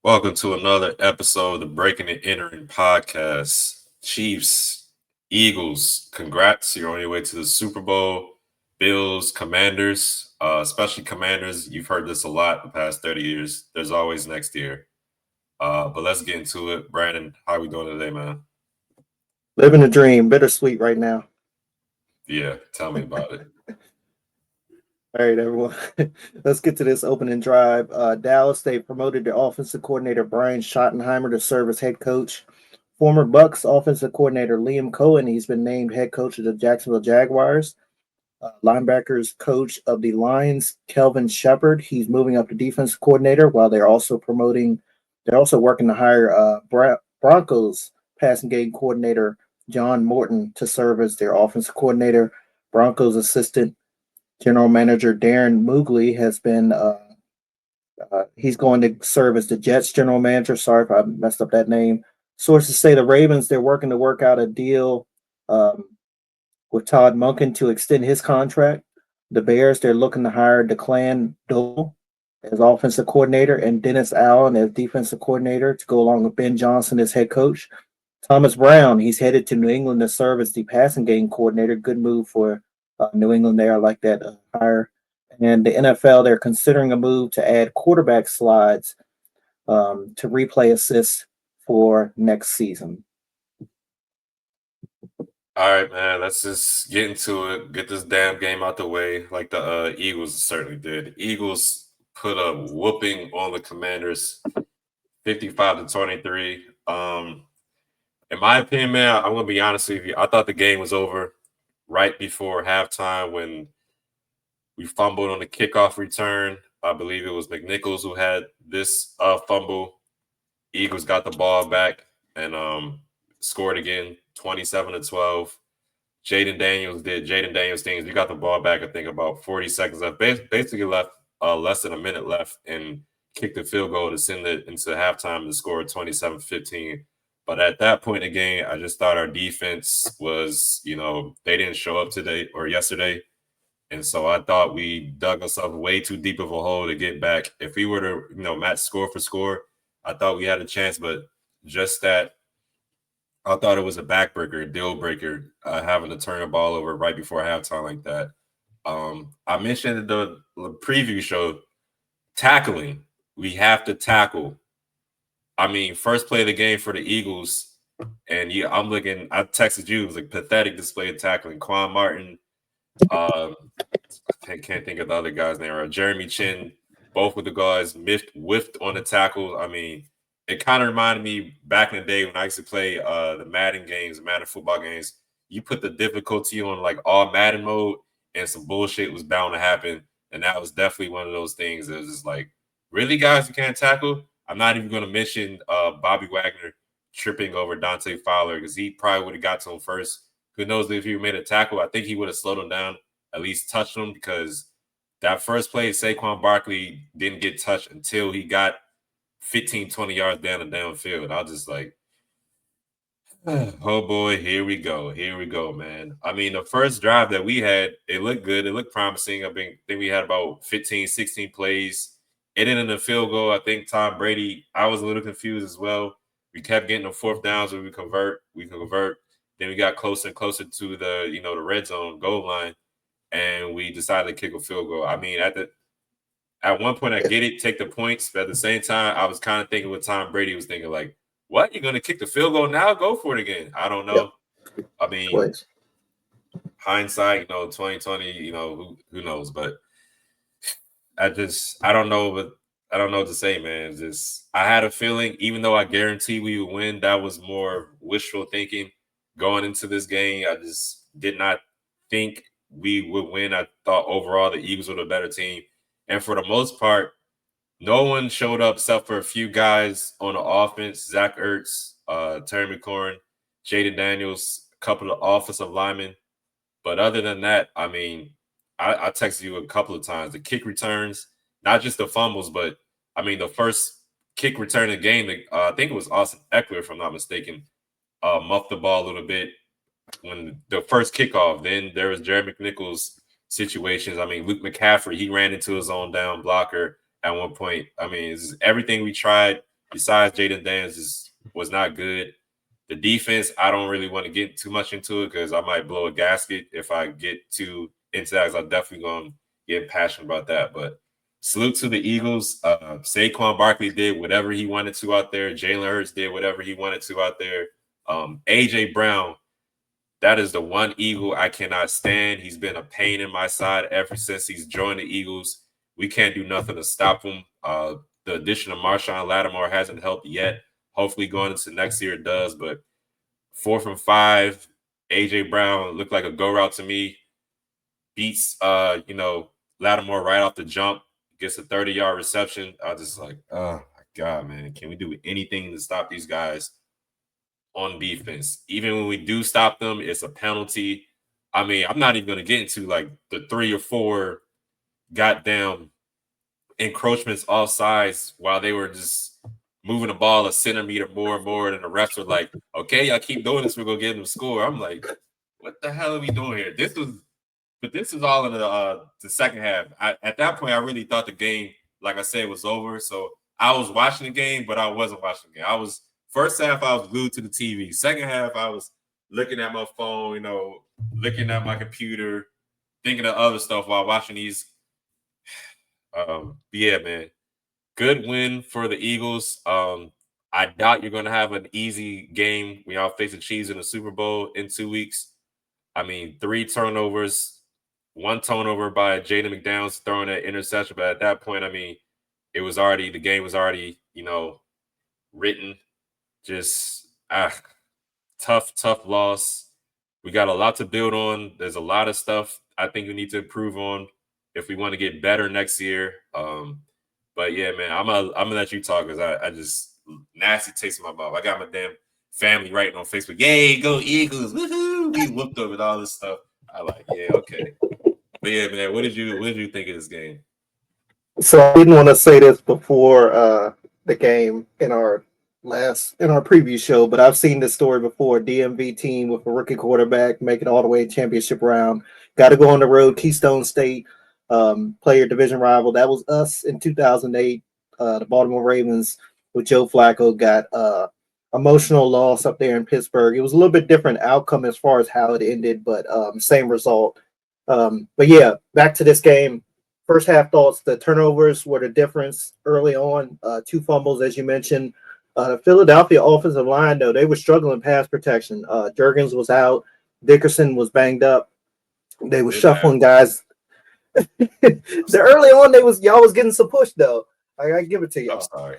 Welcome to another episode of the Breaking and Entering podcast. Chiefs, Eagles, congrats. You're on your way to the Super Bowl. Bills, Commanders, especially Commanders. You've heard this a lot the past 30 years. There's always next year. But let's get into it. Brandon, how are we doing today, man? Living a dream, bittersweet right now. Yeah, tell me about it. All right, everyone. Let's get to this opening drive. Dallas, they promoted their offensive coordinator Brian Schottenheimer to serve as head coach. Former Bucks offensive coordinator Liam Cohen, he's been named head coach of the Jacksonville Jaguars. Linebackers coach of the Lions, Kelvin Shepard, he's moving up to defensive coordinator while they're also working to hire Broncos passing game coordinator John Morton to serve as their offensive coordinator. Broncos assistant general manager Darren Moogly has been he's going to serve as the Jets general manager. Sorry if I messed up that name. Sources say the Ravens they're working to work out a deal um, with Todd Monken to extend his contract. The Bears they're looking to hire Declan Dole as offensive coordinator and Dennis Allen as defensive coordinator to go along with Ben Johnson as head coach. Thomas Brown he's headed to New England to serve as the passing game coordinator. Good move for New England there. I like that hire. And the NFL, they're considering a move to add quarterback slides to replay assists for next season. All right, man. Let's just get into it. Get this damn game out the way, like the Eagles certainly did. Eagles put a whooping on the Commanders, 55-23. In my opinion, man, I'm gonna be honest with you. I thought the game was over right before halftime when we fumbled on the kickoff return. I believe it was McNichols who had this fumble. Eagles got the ball back and scored again, 27-12. Jaden Daniels things. We got the ball back, I think, about 40 seconds left. Basically left less than a minute left and kicked the field goal to send it into halftime to score 27-15. But at that point in the game, I just thought our defense was, they didn't show up today or yesterday. And so I thought we dug ourselves way too deep of a hole to get back. If we were to, match score for score, I thought we had a chance, but just that I thought it was a backbreaker, a deal breaker, having to turn the ball over right before halftime like that. I mentioned in the preview show tackling. We have to tackle. I mean, first play of the game for the Eagles, and yeah, I'm looking. I texted you. It was like pathetic display of tackling. Quan Martin, um, can't think of the other guy's name. Jeremy Chin, both with the guys whiffed on the tackle. I mean, it kind of reminded me back in the day when I used to play the Madden games, Madden football games. You put the difficulty on like all Madden mode, and some bullshit was bound to happen. And that was definitely one of those things that was just like, really, guys, you can't tackle. I'm not even going to mention Bobby Wagner tripping over Dante Fowler because he probably would have got to him first. Who knows if he made a tackle? I think he would have slowed him down, at least touched him, because that first play, Saquon Barkley didn't get touched until he got 15, 20 yards down the downfield. I was just like, oh boy, here we go. Here we go, man. I mean, the first drive that we had, it looked good. It looked promising. Think we had about 15, 16 plays. It ended in a field goal. I think Tom Brady, I was a little confused as well. We kept getting the fourth downs where we can convert. Then we got closer and closer to the red zone goal line, and we decided to kick a field goal. I mean, at one point, I get it, take the points, but at the same time, I was kind of thinking what Tom Brady was thinking, like, what? You're going to kick the field goal now? Go for it again. I don't Yep, know. I mean, twice. hindsight, 2020, who knows? But I don't know, but I don't know what to say, man. Just I had a feeling, even though I guarantee we would win, that was more wishful thinking going into this game. I just did not think we would win. I thought overall the Eagles were the better team. And for the most part, no one showed up except for a few guys on the offense: Zach Ertz, Terry McLaurin, Jaden Daniels, a couple of offensive linemen. But other than that, I mean, I texted you a couple of times. The kick returns, not just the fumbles, but I mean the first kick return of the game. I think it was Austin Eckler, if I'm not mistaken, muffed the ball a little bit when the first kickoff. Then there was Jerry McNichols situations. I mean, Luke McCaffrey, he ran into his own down blocker at one point. I mean, it's everything we tried. besides Jaden Daniels was not good. The defense, I don't really want to get too much into it because I might blow a gasket if I get too into that. I'm definitely going to get passionate about that. But salute to the Eagles. Saquon Barkley did whatever he wanted to out there. Jalen Hurts did whatever he wanted to out there. AJ Brown, that is the one Eagle I cannot stand. He's been a pain in my side ever since he's joined the Eagles. We can't do nothing to stop him. The addition of Marshawn Lattimore hasn't helped yet. Hopefully going into next year it does. But 4th and 5, AJ Brown looked like a go route to me. Beats Lattimore right off the jump, gets a 30-yard reception. I was just like, oh my God, man. Can we do anything to stop these guys on defense? Even when we do stop them, it's a penalty. I mean, I'm not even going to get into like the 3 or 4 goddamn encroachments off sides while they were just moving the ball a centimeter more and more, and the refs were like, okay, y'all keep doing this, we're going to get them a score. I'm like, what the hell are we doing here? This is all in the second half. At that point, I really thought the game, like I said, was over. So I was watching the game, but I wasn't watching the game. First half, I was glued to the TV. Second half, I was looking at my phone, looking at my computer, thinking of other stuff while watching these. Yeah, man. Good win for the Eagles. I doubt you're going to have an easy game when y'all face the Chiefs in the Super Bowl in 2 weeks. I mean, 3 turnovers, 1 turnover by Jaden McDaniels throwing that interception. But at that point, I mean, the game was already, written. Just tough loss. We got a lot to build on. There's a lot of stuff I think we need to improve on if we want to get better next year. But yeah, man, I'm gonna let you talk because I just nasty taste in my mouth. I got my damn family writing on Facebook, "Yay, go Eagles! Woohoo! We whooped up with all this stuff." I like, yeah, okay. But yeah, man, what did you think of this game? So I didn't want to say this before the game in our previous show, but I've seen this story before. DMV team with a rookie quarterback make it all the way to championship round. Got to go on the road. Keystone State, player division rival. That was us in 2008. The Baltimore Ravens with Joe Flacco got emotional loss up there in Pittsburgh. It was a little bit different outcome as far as how it ended, but same result. But yeah, back to this game. First half thoughts, the turnovers were the difference early on. 2 fumbles, as you mentioned. The Philadelphia offensive line, though, they were struggling pass protection. Jurgens was out. Dickerson was banged up. They were shuffling guys. The early on, y'all was getting some push, though. I gotta give it to y'all. I'm sorry.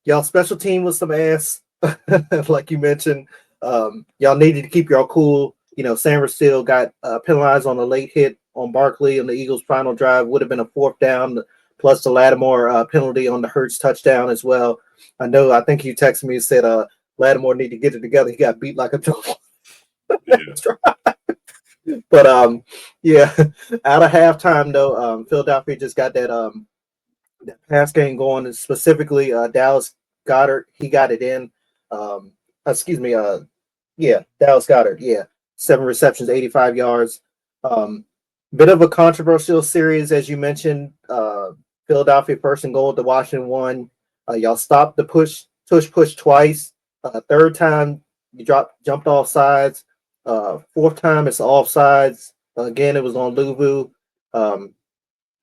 Y'all special team was some ass, like you mentioned. Y'all needed to keep y'all cool. Sanders still got penalized on a late hit on Barkley on the Eagles' final drive. Would have been a 4th down, plus the Lattimore penalty on the Hurts touchdown as well. I think you texted me and said Lattimore need to get it together. He got beat like a dog. But yeah, out of halftime though, Philadelphia just got that pass game going, and specifically Dallas Goedert, he got it in. Dallas Goedert, 7 receptions, 85 yards. Bit of a controversial series, as you mentioned. Philadelphia 1st and goal to Washington 1. Y'all stopped the push twice. 3rd time you jumped off sides. 4th time it's offsides. Again, it was on Luvu.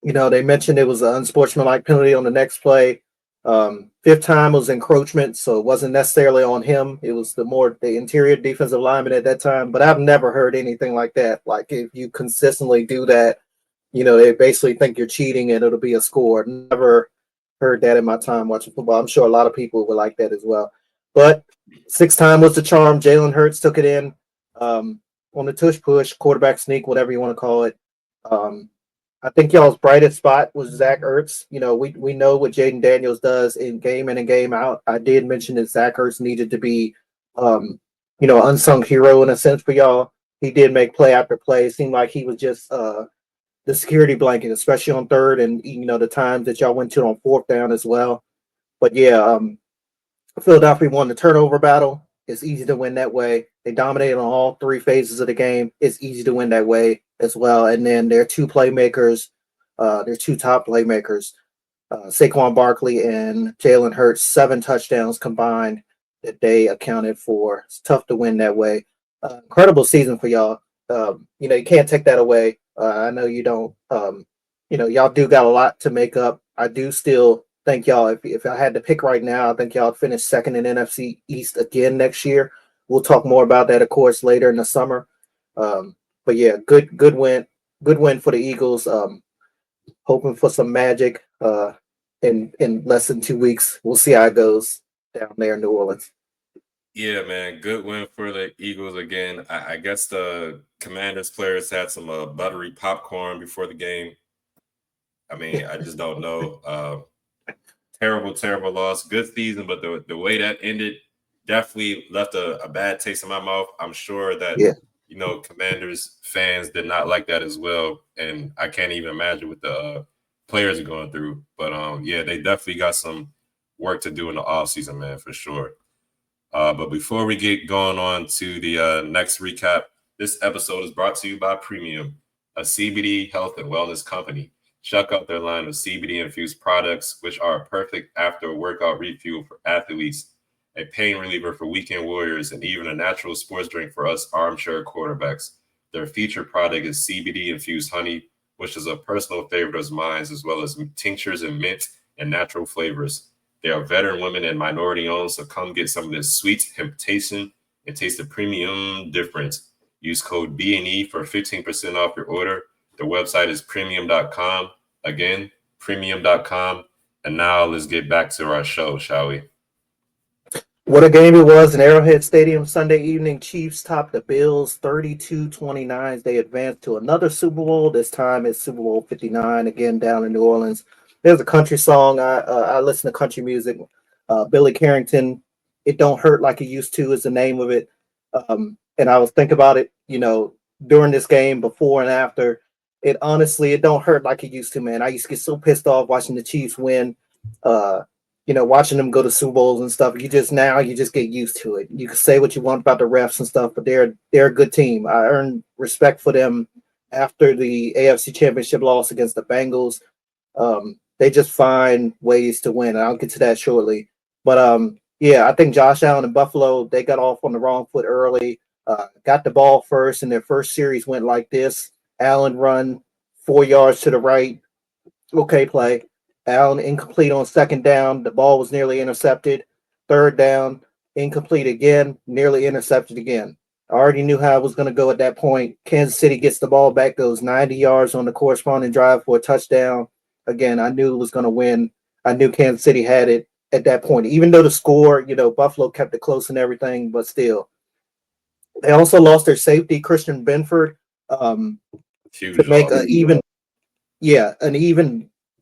They mentioned it was an unsportsmanlike penalty on the next play. 5th time was encroachment, so it wasn't necessarily on him. It was the interior defensive lineman at that time. But I've never heard anything like that. Like, if you consistently do that, they basically think you're cheating and it'll be a score. Never heard that in my time watching football. I'm sure a lot of people were like that as well. But 6th time was the charm. Jalen Hurts took it in on the tush push, quarterback sneak, whatever you want to call it. I think y'all's brightest spot was Zach Ertz. We know what Jaden Daniels does in and game out. I did mention that Zach Ertz needed to be, unsung hero in a sense for y'all. He did make play after play. It seemed like he was just the security blanket, especially on 3rd and the times that y'all went to on 4th down as well. But yeah, Philadelphia won the turnover battle. It's easy to win that way. They dominated on all 3 phases of the game. It's easy to win that way as well. And then their 2 playmakers, their 2 top playmakers, Saquon Barkley and Jalen Hurts, 7 touchdowns combined that they accounted for. It's tough to win that way. Incredible season for y'all. You can't take that away. I know you don't. Y'all do got a lot to make up. I do still think y'all, if I had to pick right now, I think y'all finish second in NFC East again next year. We'll talk more about that, of course, later in the summer. But yeah, good win for the Eagles. Hoping for some magic in less than 2 weeks. We'll see how it goes down there in New Orleans. Yeah, man, good win for the Eagles again. I guess the Commanders players had some buttery popcorn before the game. I mean, I just don't know. Terrible loss. Good season, but the way that ended definitely left a bad taste in my mouth. I'm sure that Commanders fans did not like that as well, and I can't even imagine what the players are going through. But yeah, they definitely got some work to do in the offseason, man, for sure. But before we get going on to the next recap, this episode is brought to you by Premium, a CBD health and wellness company. Check out their line of CBD-infused products, which are a perfect after-workout refuel for athletes, a pain reliever for weekend warriors, and even a natural sports drink for us armchair quarterbacks. Their featured product is CBD-infused honey, which is a personal favorite of mine, as well as tinctures and mint and natural flavors. They are veteran women and minority owned, so come get some of this sweet temptation and taste the premium difference. Use code B&E for 15% off your order. The website is premium.com. Again, premium.com. And now let's get back to our show, shall we? What a game it was in Arrowhead Stadium Sunday evening. Chiefs topped the Bills 32-29. They advanced to another Super Bowl. This time it's Super Bowl 59, again down in New Orleans. There's a country song. I listen to country music. Billy Carrington, It Don't Hurt Like It Used To is the name of it. And I was thinking about it, during this game, before and after. It don't hurt like it used to, man. I used to get so pissed off watching the Chiefs win, watching them go to Super Bowls and stuff. You just get used to it. You can say what you want about the refs and stuff, but they're a good team. I earned respect for them after the AFC Championship loss against the Bengals. They just find ways to win. And I'll get to that shortly. But I think Josh Allen and Buffalo, they got off on the wrong foot early. Got the ball first, and their first series went like this. Allen run 4 yards to the right. Okay play. Allen incomplete on second down. The ball was nearly intercepted. Third down, incomplete again, nearly intercepted again. I already knew how it was going to go at that point. Kansas City gets the ball back, goes 90 yards on the corresponding drive for a touchdown. Again, I knew it was going to win. I knew Kansas City had it at that point. Even though the score, Buffalo kept it close and everything, but still. They also lost their safety, Christian Benford, to make an even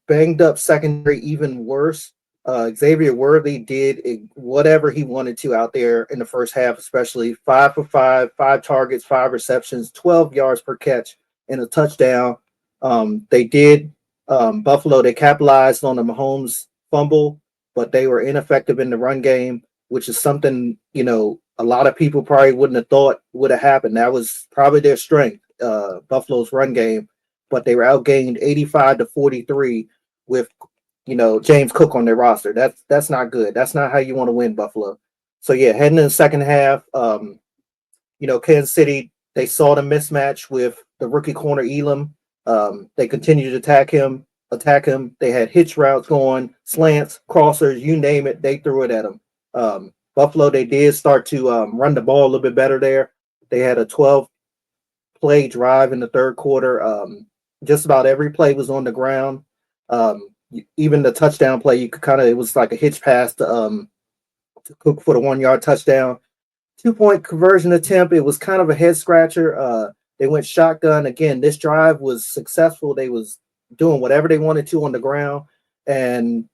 banged up secondary even worse. Xavier Worthy did whatever he wanted to out there in the first half, especially 5 for 5, 5 targets, 5 receptions, 12 yards per catch, and a touchdown. Buffalo, they capitalized on the Mahomes fumble, but they were ineffective in the run game, which is something, a lot of people probably wouldn't have thought would have happened. That was probably their strength, Buffalo's run game, but they were outgained 85-43 with, James Cook on their roster. That's not good. That's not how you want to win, Buffalo. So yeah, heading in the second half, Kansas City, they saw the mismatch with the rookie corner Elam. They continued to attack him. They had hitch routes going, slants, crossers, you name it. They threw it at him. Buffalo, they did start to run the ball a little bit better there. They had a 12-play drive in the third quarter. Just about every play was on the ground. Even the touchdown play, it was like a hitch pass to Cook for the 1-yard touchdown. 2-point conversion attempt. It was kind of a head scratcher. They went shotgun. Again, this drive was successful. They was doing whatever they wanted to on the ground. And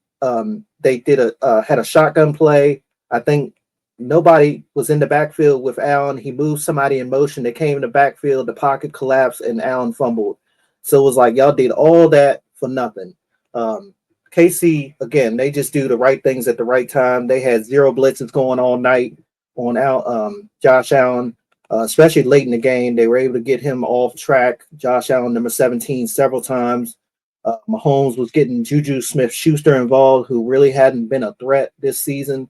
they had a shotgun play. I think nobody was in the backfield with Allen. He moved somebody in motion. They came in the backfield. The pocket collapsed, and Allen fumbled. So it was like, y'all did all that for nothing. KC, again, they just do the right things at the right time. They had 0 blitzes going all night on Josh Allen, especially late in the game. They were able to get him off track. Josh Allen, number 17, several times. Mahomes was getting Juju Smith-Schuster involved, who really hadn't been a threat this season.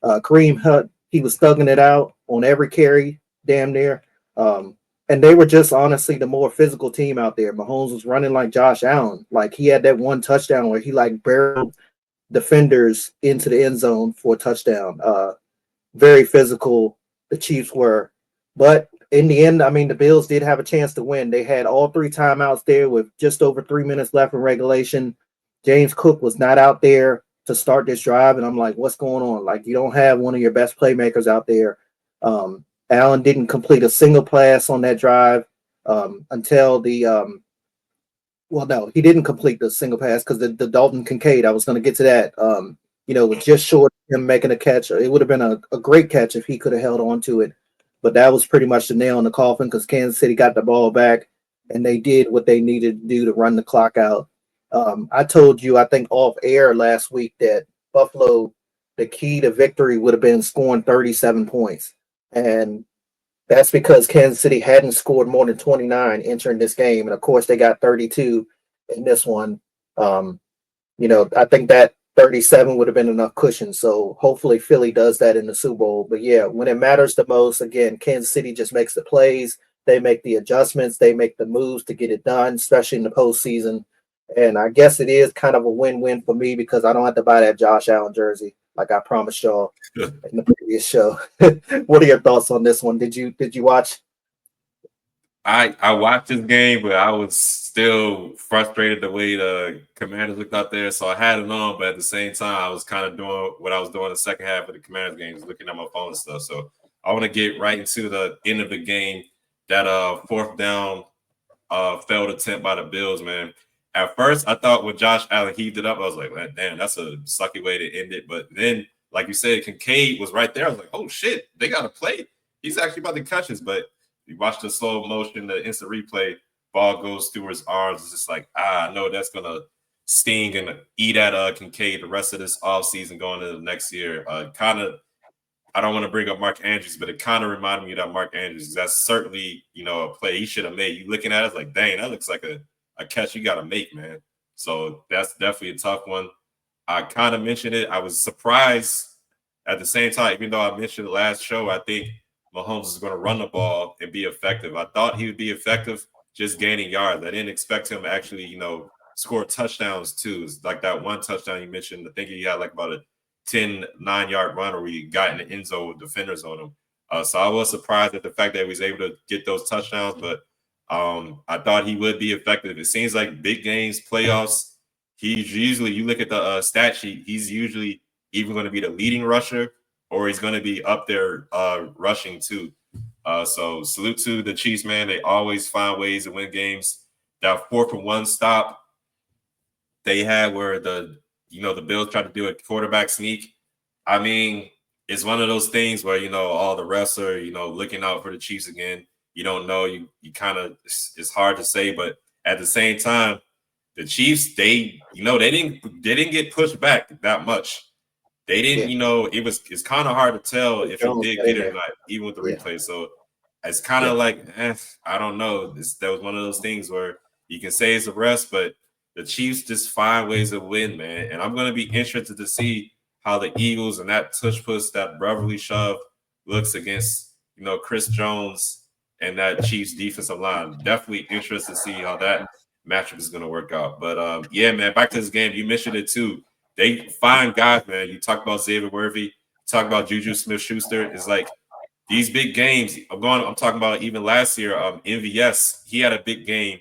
Kareem Hunt, he was thugging it out on every carry, damn near. And they were just honestly the more physical team out there. Mahomes was running like Josh Allen. Like he had that one touchdown where he like barreled defenders into the end zone for a touchdown. Very physical, the Chiefs were. But in the end, I mean, the Bills did have a chance to win. They had all 3 timeouts there with just over 3 minutes left in regulation. James Cook was not out there to start this drive. And I'm like, what's going on? Like, you don't have one of your best playmakers out there. Allen didn't complete a single pass on that drive until the well, no, he didn't complete the single pass because the Dalton Kincaid, I was going to get to that, was just short of him making a catch. It would have been a great catch if he could have held on to it. But that was pretty much the nail in the coffin because Kansas City got the ball back and they did what they needed to do to run the clock out. I told you, I think off air last week that Buffalo, the key to victory would have been scoring 37 points. And that's because Kansas City hadn't scored more than 29 entering this game. And of course, they got 32 in this one. I think that 37 would have been enough cushion. So hopefully Philly does that in the Super Bowl. But yeah, when it matters the most, again, Kansas City just makes the plays. They make the adjustments. They make the moves to get it done, especially in the postseason. And I guess it is kind of a win-win for me because I don't have to buy that Josh Allen jersey like I promised y'all in the previous show. What are your thoughts on this one? Did you watch? I watched this game, but I was still frustrated the way the Commanders looked out there. So I had it on, but at the same time, I was kind of doing what I was doing the second half of the Commanders games, looking at my phone and stuff. So I want to get right into the end of the game. That fourth down failed attempt by the Bills, man. At first, I thought when Josh Allen heaved it up, I was like, damn, that's a sucky way to end it. But then, like you said, Kincaid was right there. I was like, oh, shit, they got to play. He's actually about to catch this. But you watch the slow motion, the instant replay, ball goes through his arms. It's just like, I know that's going to sting and eat at Kincaid the rest of this offseason going into the next year. I don't want to bring up Mark Andrews, but it kind of reminded me of that Mark Andrews. That's certainly, a play he should have made. You looking at it, like, dang, that looks like a catch you got to make, man. So that's definitely a tough one. I kind of mentioned it. I was surprised at the same time, even though I mentioned the last show, I think Mahomes is going to run the ball and be effective. I thought he would be effective just gaining yards. I didn't expect him to actually, score touchdowns too. It's like that one touchdown you mentioned. I think he had like about a 10 9-yard run where he got in the end zone with defenders on him. So I was surprised at the fact that he was able to get those touchdowns, but I thought he would be effective. It seems like big games, playoffs, he's usually, you look at the stat sheet, he's usually even going to be the leading rusher or he's going to be up there rushing too. So salute to the Chiefs, man. They always find ways to win games. That 4-for-1 stop they had where the Bills tried to do a quarterback sneak. I mean, it's one of those things where, all the refs are, looking out for the Chiefs again. You don't know. You kind of, it's hard to say, but at the same time, the Chiefs, they didn't get pushed back that much. They didn't, it's kind of hard to tell if he did get it or not, even with the replay. So it's kind of like, I don't know. That was one of those things where you can say it's a rest, but the Chiefs just find ways to win, man. And I'm going to be interested to see how the Eagles and that tush push, that brotherly shove looks against, Chris Jones and that Chiefs defensive line. Definitely interested to see how that matchup is going to work out. But yeah, man, back to this game. You mentioned it too. They find guys, man. You talk about Xavier Worthy, talk about Juju Smith-Schuster. It's like these big games. I'm talking about even last year. MVS, he had a big game.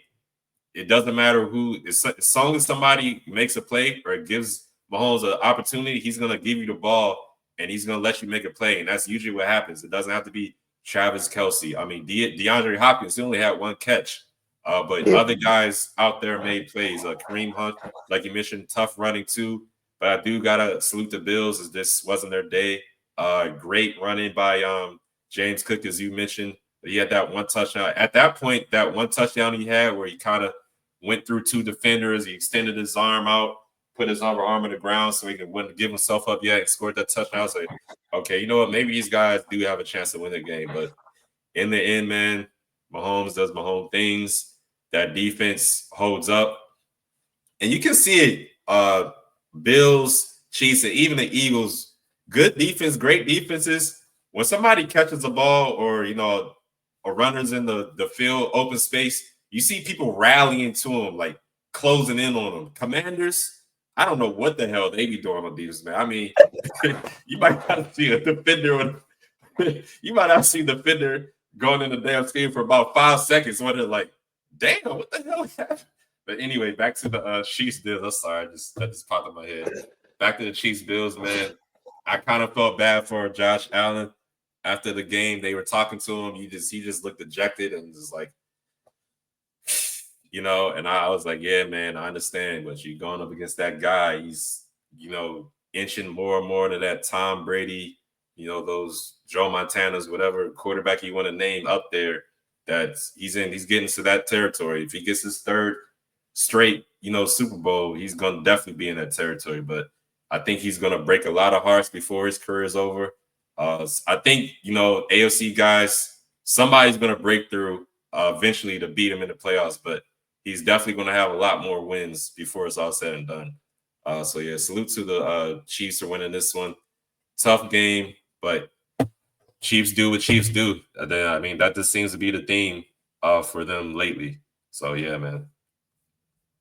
It doesn't matter who. As long as somebody makes a play or gives Mahomes an opportunity, he's going to give you the ball and he's going to let you make a play. And that's usually what happens. It doesn't have to be Travis Kelce. I mean, DeAndre Hopkins, he only had one catch. But other guys out there made plays. Kareem Hunt, like you mentioned, tough running too. But I do got to salute the Bills as this wasn't their day. Great running by James Cook, as you mentioned. He had that one touchdown. At that point, that one touchdown he had where he kind of went through 2 defenders. He extended his arm out, put his arm on the ground so he wouldn't give himself up yet and scored that touchdown. I was like, okay, you know what? Maybe these guys do have a chance to win the game. But in the end, man, Mahomes does Mahomes things. That defense holds up. and you can see it. Bills, Chiefs, and even the Eagles, good defense, great defenses. When somebody catches a ball or a runner's in the field, open space, you see people rallying to them, like closing in on them. Commanders, I don't know what the hell they be doing on defense, man. I mean, you might not see a defender you might not see the defender going in the damn team for about 5 seconds when they're like, damn, what the hell happened? But anyway, back to the Chiefs Bills. I'm sorry, that just popped in my head. Back to the Chiefs Bills, man. I kind of felt bad for Josh Allen after the game. They were talking to him. He just looked dejected and just like, and I was like, yeah, man, I understand, but you're going up against that guy. He's, inching more and more to that Tom Brady, those Joe Montanas, whatever quarterback you want to name up there, that he's getting to that territory. If he gets his third straight, Super Bowl, he's going to definitely be in that territory. But I think he's going to break a lot of hearts before his career is over. I think, AFC guys, somebody's going to break through eventually to beat him in the playoffs, but he's definitely going to have a lot more wins before it's all said and done. So, yeah, salute to the Chiefs for winning this one. Tough game, but Chiefs do what Chiefs do. I mean, that just seems to be the theme for them lately. So, yeah, man.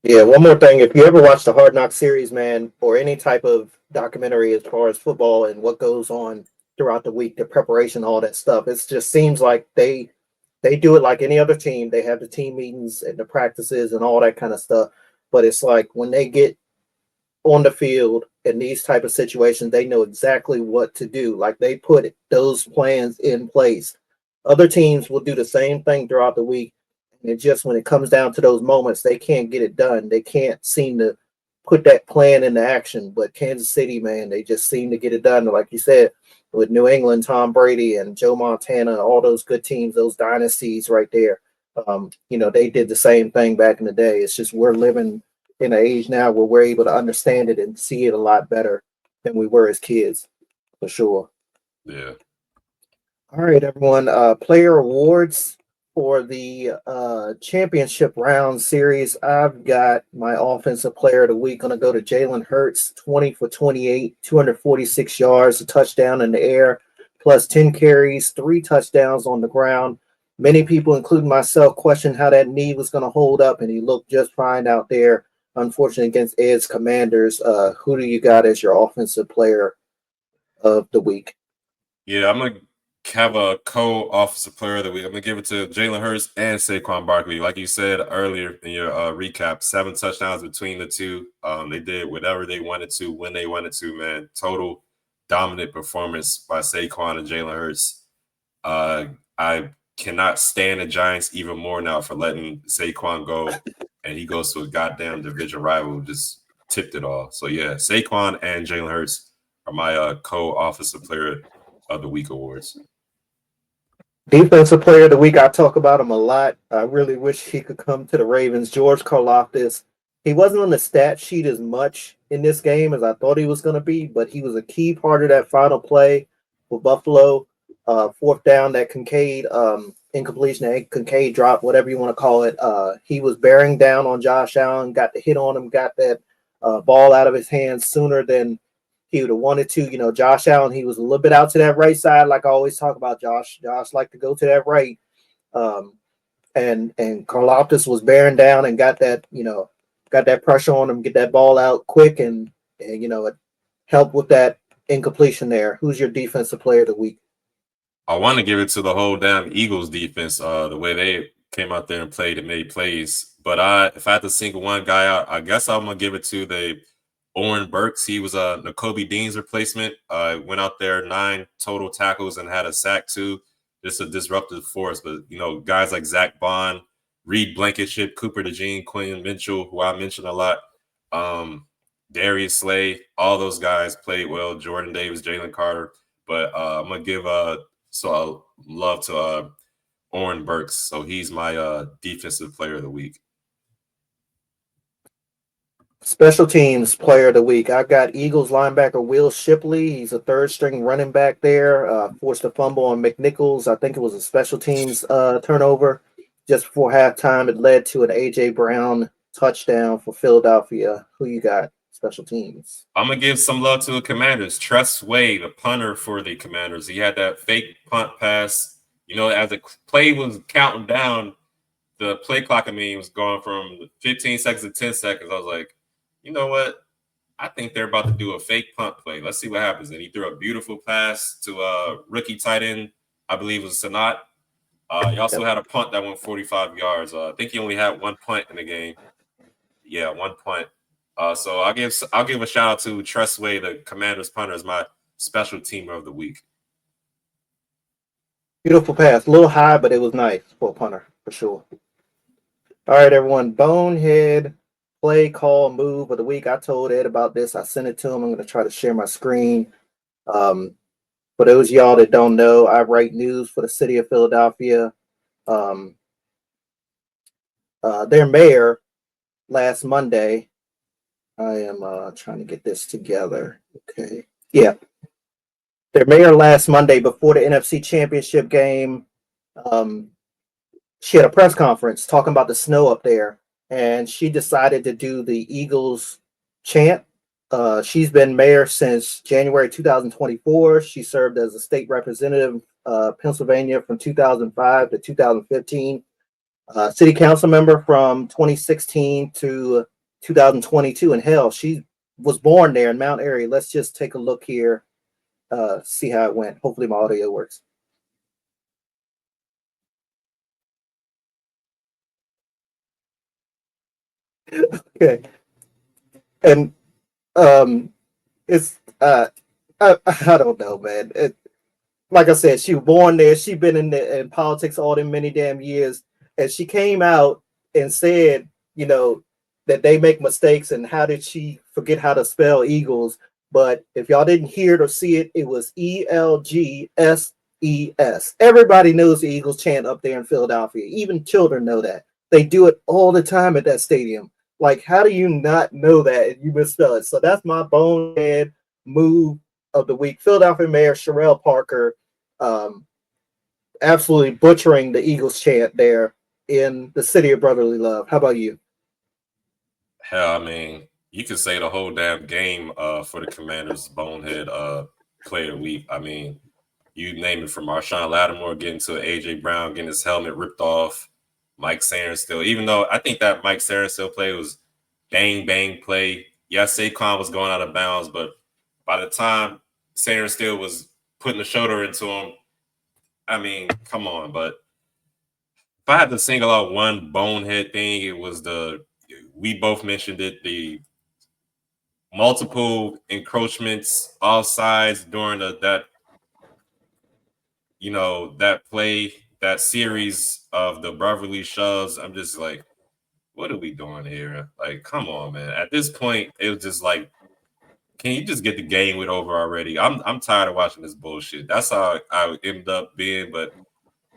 Yeah, one more thing. If you ever watch the Hard Knock series, man, or any type of documentary as far as football and what goes on throughout the week, the preparation, all that stuff, it just seems like they do it like any other team. They have the team meetings and the practices and all that kind of stuff. But it's like when they get on the field in these type of situations, they know exactly what to do. Like they put those plans in place. Other teams will do the same thing throughout the week. And it just when it comes down to those moments, they can't get it done. They can't seem to put that plan into action. But Kansas City, man, they just seem to get it done. Like you said, with New England, Tom Brady and Joe Montana, all those good teams, those dynasties right there. They did the same thing back in the day. It's just we're living in an age now where we're able to understand it and see it a lot better than we were as kids, for sure. Yeah. All right, everyone. Player awards for the championship round series. I've got my offensive player of the week going to go to Jalen Hurts, 20 for 28, 246 yards, a touchdown in the air, plus 10 carries, 3 touchdowns on the ground. Many people, including myself, questioned how that knee was going to hold up, and he looked just fine out there. Unfortunately, against Ed's Commanders. Who do you got as your offensive player of the week? Yeah, I'm going to have a co-offensive player of the week. I'm going to give it to Jalen Hurts and Saquon Barkley. Like you said earlier in your recap, 7 touchdowns between the two. They did whatever they wanted to, when they wanted to, man. Total dominant performance by Saquon and Jalen Hurts. I cannot stand the Giants even more now for letting Saquon go, and he goes to a goddamn division rival who just tipped it all. So, yeah, Saquon and Jalen Hurts are my co-offensive player of the week awards. Defensive player of the week, I talk about him a lot. I really wish he could come to the Ravens. George Karlaftis. He wasn't on the stat sheet as much in this game as I thought he was going to be, but he was a key part of that final play for Buffalo. 4th down, that Kincaid incompletion, that Kincaid drop, whatever you want to call it. He was bearing down on Josh Allen, got the hit on him, got that ball out of his hands sooner than he would have wanted to. Josh Allen, he was a little bit out to that right side, like I always talk about Josh. Josh liked to go to that right. And Karlaftis was bearing down and got that pressure on him, get that ball out quick and it helped with that incompletion there. Who's your defensive player of the week? I want to give it to the whole damn Eagles defense, the way they came out there and played and made plays. But if I had to single one guy out, I guess I'm going to give it to the Oren Burks. He was Nakobe Dean's replacement. Went out there 9 total tackles and had a sack too. Just a disruptive force. But, guys like Zach Bond, Reed Blankenship, Cooper DeJean, Quinn Mitchell, who I mentioned a lot, Darius Slay, all those guys played well. Jordan Davis, Jalen Carter. But I'm going to give love to Oren Burks. So he's my defensive player of the week. Special teams player of the week. I've got Eagles linebacker Will Shipley. He's a 3rd-string running back there. Forced a fumble on McNichols. I think it was a special teams turnover. Just before halftime, it led to an A.J. Brown touchdown for Philadelphia. Who you got? Special teams. I'm gonna give some love to the Commanders. Tress Way, the punter for the Commanders, he had that fake punt pass. As the play was counting down, the play clock, was going from 15 seconds to 10 seconds. I was like, you know what? I think they're about to do a fake punt play. Let's see what happens. And he threw a beautiful pass to a rookie tight end, I believe it was Sanat. He also had a punt that went 45 yards. I think he only had one punt in the game. Yeah, one punt. So I'll give a shout out to Tress Way, the Commanders punter, as my special teamer of the week. Beautiful pass. A little high, but it was nice for a punter, for sure. All right, everyone. Bonehead play, call, move of the week. I told Ed about this. I sent it to him. I'm going to try to share my screen. For those of y'all that don't know, I write news for the city of Philadelphia. Their mayor last Monday. I am trying to get this together. Okay. Yeah. Their mayor last Monday before the NFC Championship game, she had a press conference talking about the snow up there, and she decided to do the Eagles chant. She's been mayor since January 2024. She served as a state representative Pennsylvania from 2005 to 2015. City council member from 2016 to 2022. And hell, she was born there in Mount Airy. Let's just take a look here. See how it went. Hopefully my audio works. Okay. And it's I don't know, man. Like I said, she was born there. She's been in politics all them many damn years. And she came out and said, that they make mistakes, and how did she forget how to spell Eagles? But if y'all didn't hear it or see it, it was ELGSES. Everybody knows the Eagles chant up there in Philadelphia. Even children know that. They do it all the time at that stadium. Like, how do you not know that and you misspell it? So that's my bonehead move of the week. Philadelphia Mayor Sherelle Parker absolutely butchering the Eagles chant there in the city of brotherly love. How about you? Hell, you could say the whole damn game for the Commanders' bonehead play of the week. You name it, from Marshawn Lattimore getting to AJ Brown getting his helmet ripped off, Mike Sainristil. Even though I think that Mike Sainristil play was bang play. Yes, Saquon was going out of bounds, but by the time Sainristil was putting the shoulder into him, come on. But if I had to single out one bonehead thing, it was we both mentioned it, the multiple encroachments offsides during that play, that series of the brotherly shoves. I'm just like, what are we doing here? Like, come on, man. At this point, it was just like, can you just get the game with over already? I'm tired of watching this bullshit. That's how I ended up being. But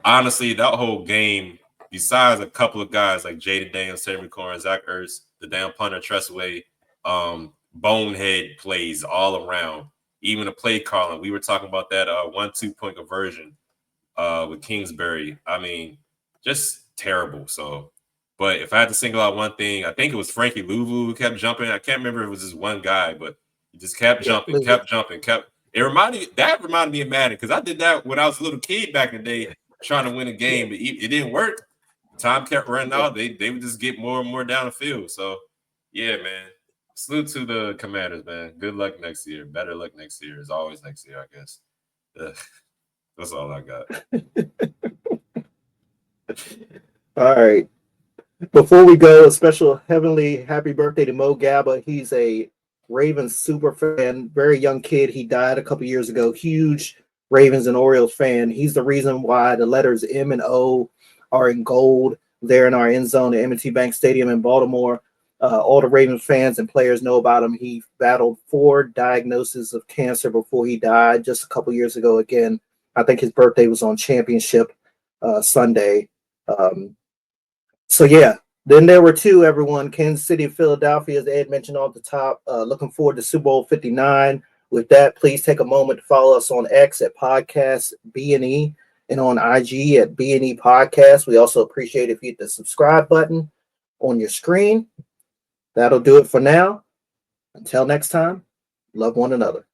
honestly, that whole game, besides a couple of guys like Jaden Daniels, Terry McLaurin, Zach Ertz, the damn punter Tress Way, bonehead plays all around. Even the play calling, we were talking about that 1-2 point conversion with Kingsbury. Just terrible. So, but if I had to single out one thing, I think it was Frankie Louvu who kept jumping. I can't remember if it was just one guy, but he just kept jumping. It reminded me of Madden, because I did that when I was a little kid back in the day, trying to win a game, but it didn't work. Time kept running out. They would just get more and more down the field. So, yeah, man. Salute to the Commanders, man. Good luck next year. Better luck next year. As always next year, I guess. That's all I got. All right. Before we go, a special heavenly happy birthday to Mo Gaba. He's a Ravens super fan, very young kid. He died a couple years ago. Huge Ravens and Orioles fan. He's the reason why the letters M and O are in gold there in our end zone at M&T Bank Stadium in Baltimore. All the Ravens fans and players know about him. He battled 4 diagnoses of cancer before he died just a couple years ago. Again, I think his birthday was on Championship Sunday. So, yeah. Then there were 2, everyone. Kansas City and Philadelphia, as Ed mentioned off the top. Looking forward to Super Bowl 59. With that, please take a moment to follow us on X at Podcast B&E and on IG at B&E Podcast. We also appreciate if you hit the subscribe button on your screen. That'll do it for now. Until next time, love one another.